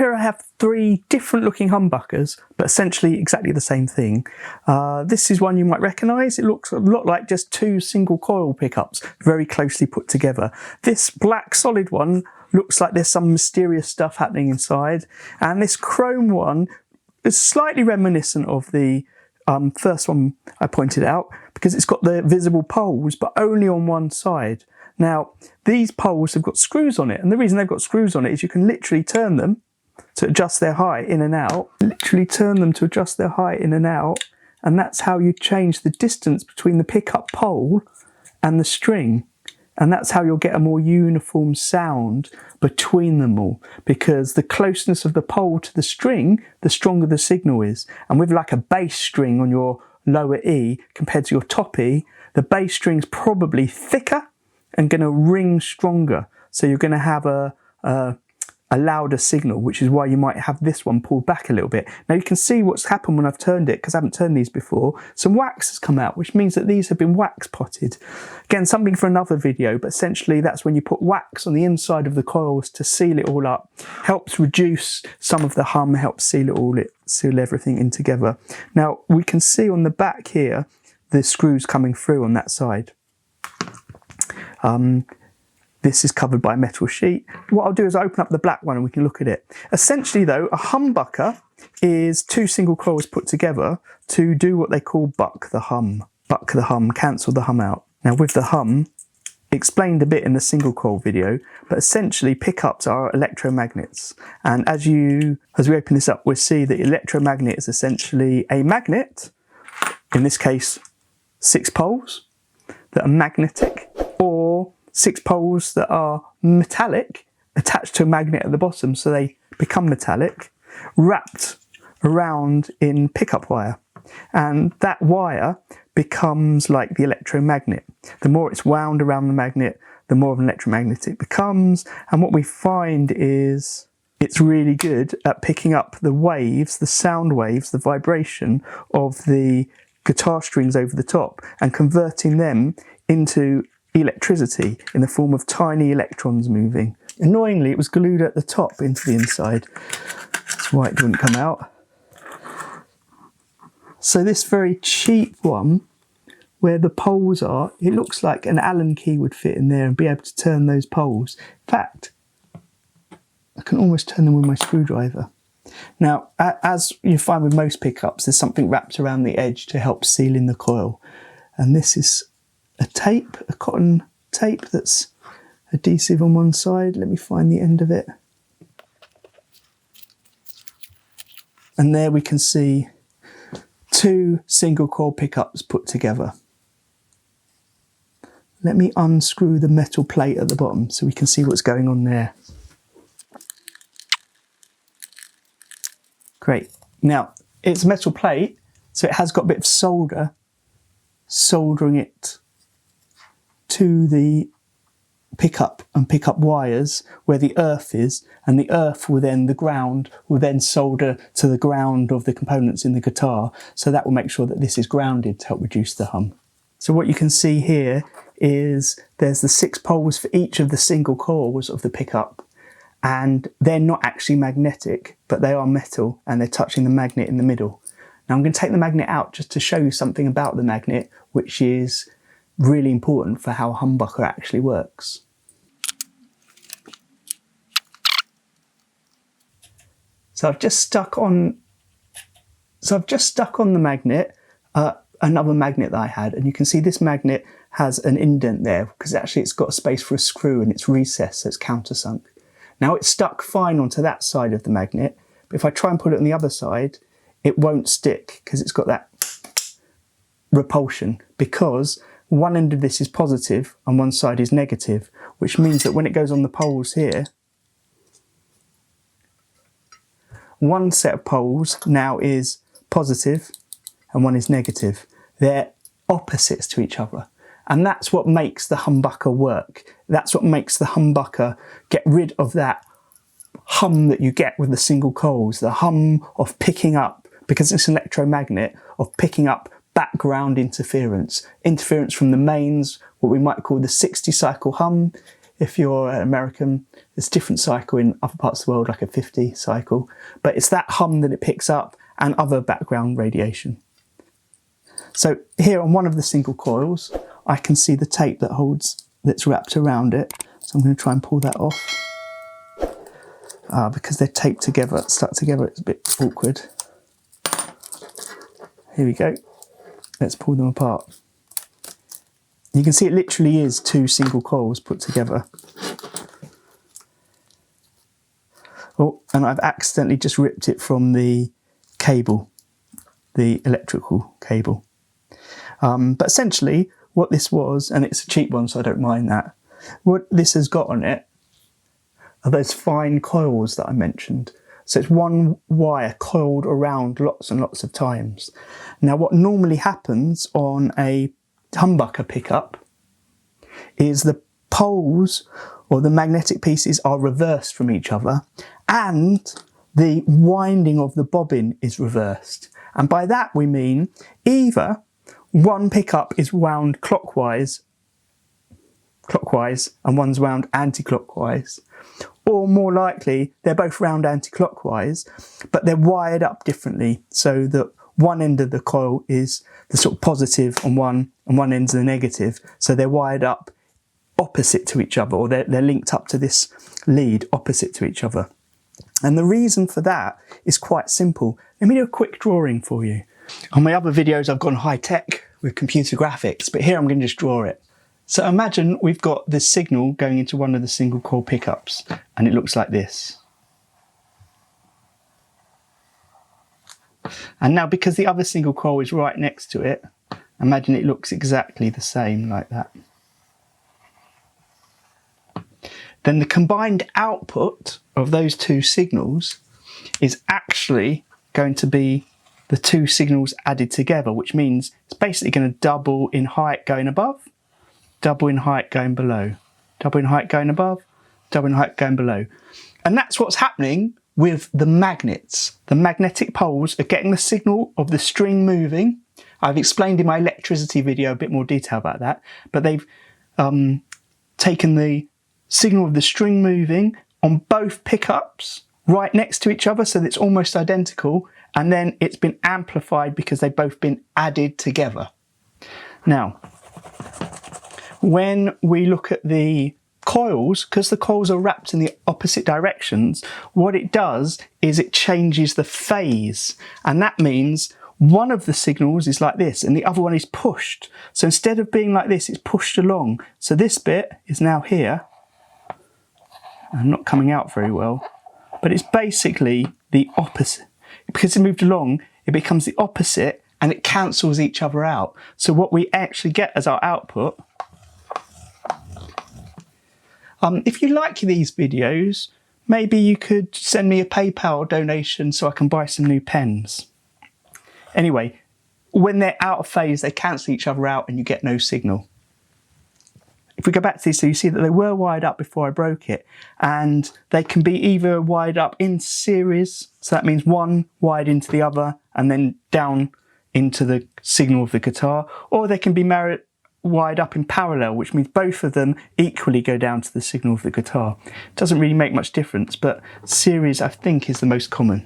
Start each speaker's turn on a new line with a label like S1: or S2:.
S1: Here I have three different looking humbuckers, but essentially exactly the same thing. This is one you might recognise. It looks a lot like just two single coil pickups, very closely put together. This black solid one looks like there's some mysterious stuff happening inside, and this chrome one is slightly reminiscent of the first one I pointed out, because it's got the visible poles, but only on one side. Now, these poles have got screws on it, and the reason they've got screws on it is you can literally turn them to adjust their height in and out, and that's how you change the distance between the pickup pole and the string. And that's how you'll get a more uniform sound between them all, because the closeness of the pole to the string, the stronger the signal is. And with like a bass string on your lower E compared to your top E, the bass string's probably thicker and going to ring stronger. So you're going to have a louder signal, which is why you might have this one pulled back a little bit. Now you can see what's happened when I've turned it, because I haven't turned these before. Some wax has come out, which means that these have been wax potted. Again, something for another video, but essentially that's when you put wax on the inside of the coils to seal it all up. Helps reduce some of the hum, helps seal everything in together. Now we can see on the back here, the screws coming through on that side. This is covered by a metal sheet. What I'll do is open up the black one and we can look at it. Essentially though, a humbucker is two single coils put together to do what they call buck the hum. Buck the hum, cancel the hum out. Now with the hum, explained a bit in the single coil video, but essentially pickups are electromagnets. And as we open this up, we'll see that electromagnet is essentially a magnet, in this case 6 poles that are magnetic, or 6 poles that are metallic attached to a magnet at the bottom, so they become metallic, wrapped around in pickup wire. And that wire becomes like the electromagnet. The more it's wound around the magnet, the more of an electromagnet it becomes. And what we find is it's really good at picking up the waves, the sound waves, the vibration of the guitar strings over the top and converting them into electricity in the form of tiny electrons moving. Annoyingly, it was glued at the top into the inside. That's why it didn't come out. So this very cheap one, where the poles are, it looks like an Allen key would fit in there and be able to turn those poles. In fact, I can almost turn them with my screwdriver. Now, as you find with most pickups, there's something wrapped around the edge to help seal in the coil. And this is a tape, a cotton tape that's adhesive on one side. Let me find the end of it. And there we can see 2 single coil pickups put together. Let me unscrew the metal plate at the bottom so we can see what's going on there. Great. Now, it's a metal plate, so it has got a bit of solder, soldering it to the pickup and pickup wires where the earth is, and the earth will then, the ground will then solder to the ground of the components in the guitar. So that will make sure that this is grounded to help reduce the hum. So what you can see here is there's the 6 poles for each of the single coils of the pickup, and they're not actually magnetic, but they are metal and they're touching the magnet in the middle. Now I'm going to take the magnet out just to show you something about the magnet, which is really important for how a humbucker actually works. So I've just stuck on the magnet, another magnet that I had, and you can see this magnet has an indent there because actually it's got a space for a screw and it's recessed, so it's countersunk. Now it's stuck fine onto that side of the magnet, but if I try and put it on the other side, it won't stick because it's got that repulsion, because one end of this is positive and one side is negative, which means that when it goes on the poles here, one set of poles now is positive and one is negative. They're opposites to each other. And that's what makes the humbucker work. That's what makes the humbucker get rid of that hum that you get with the single coils, the hum of picking up, because it's an electromagnet, of picking up background interference from the mains, what we might call the 60 cycle hum. if you're American. It's a different cycle in other parts of the world, like a 50 cycle. But it's that hum that it picks up and other background radiation. So here on one of the single coils, I can see the tape that's wrapped around it. So I'm going to try and pull that off. Because they're taped together, stuck together, it's a bit awkward. Here we go. Let's pull them apart. You can see it literally is two single coils put together. Oh, and I've accidentally just ripped it from the cable, the electrical cable. But essentially what this was, and it's a cheap one so I don't mind that, what this has got on it are those fine coils that I mentioned. So it's one wire coiled around lots and lots of times. Now what normally happens on a humbucker pickup is the poles or the magnetic pieces are reversed from each other and the winding of the bobbin is reversed. And by that we mean either one pickup is wound clockwise and one's wound anti-clockwise, or more likely they're both wound anti-clockwise but they're wired up differently so that one end of the coil is the sort of positive on one and one end's the negative, so they're wired up opposite to each other, or they're linked up to this lead opposite to each other. And the reason for that is quite simple. Let me do a quick drawing for you. On my other videos I've gone high tech with computer graphics, but here I'm going to just draw it. So imagine we've got this signal going into one of the single coil pickups and it looks like this. And now because the other single coil is right next to it, imagine it looks exactly the same like that. Then the combined output of those two signals is actually going to be the two signals added together, which means it's basically going to double in height going above, double in height going below, double in height going above, double in height going below. And that's what's happening with the magnets. The magnetic poles are getting the signal of the string moving. I've explained in my electricity video a bit more detail about that, but they've taken the signal of the string moving on both pickups right next to each other, so that it's almost identical, and then it's been amplified because they've both been added together. Now, when we look at the coils, because the coils are wrapped in the opposite directions, what it does is it changes the phase, and that means one of the signals is like this and the other one is pushed. So instead of being like this, it's pushed along. So this bit is now here and not coming out very well, but it's basically the opposite. Because it moved along, it becomes the opposite and it cancels each other out. So what we actually get as our output, if you like these videos, maybe you could send me a PayPal donation so I can buy some new pens. Anyway, when they're out of phase, they cancel each other out and you get no signal. If we go back to these, so you see that they were wired up before I broke it, and they can be either wired up in series, so that means one wired into the other and then down into the signal of the guitar, or they can be wired up in parallel, which means both of them equally go down to the signal of the guitar. It doesn't really make much difference, but series I think is the most common.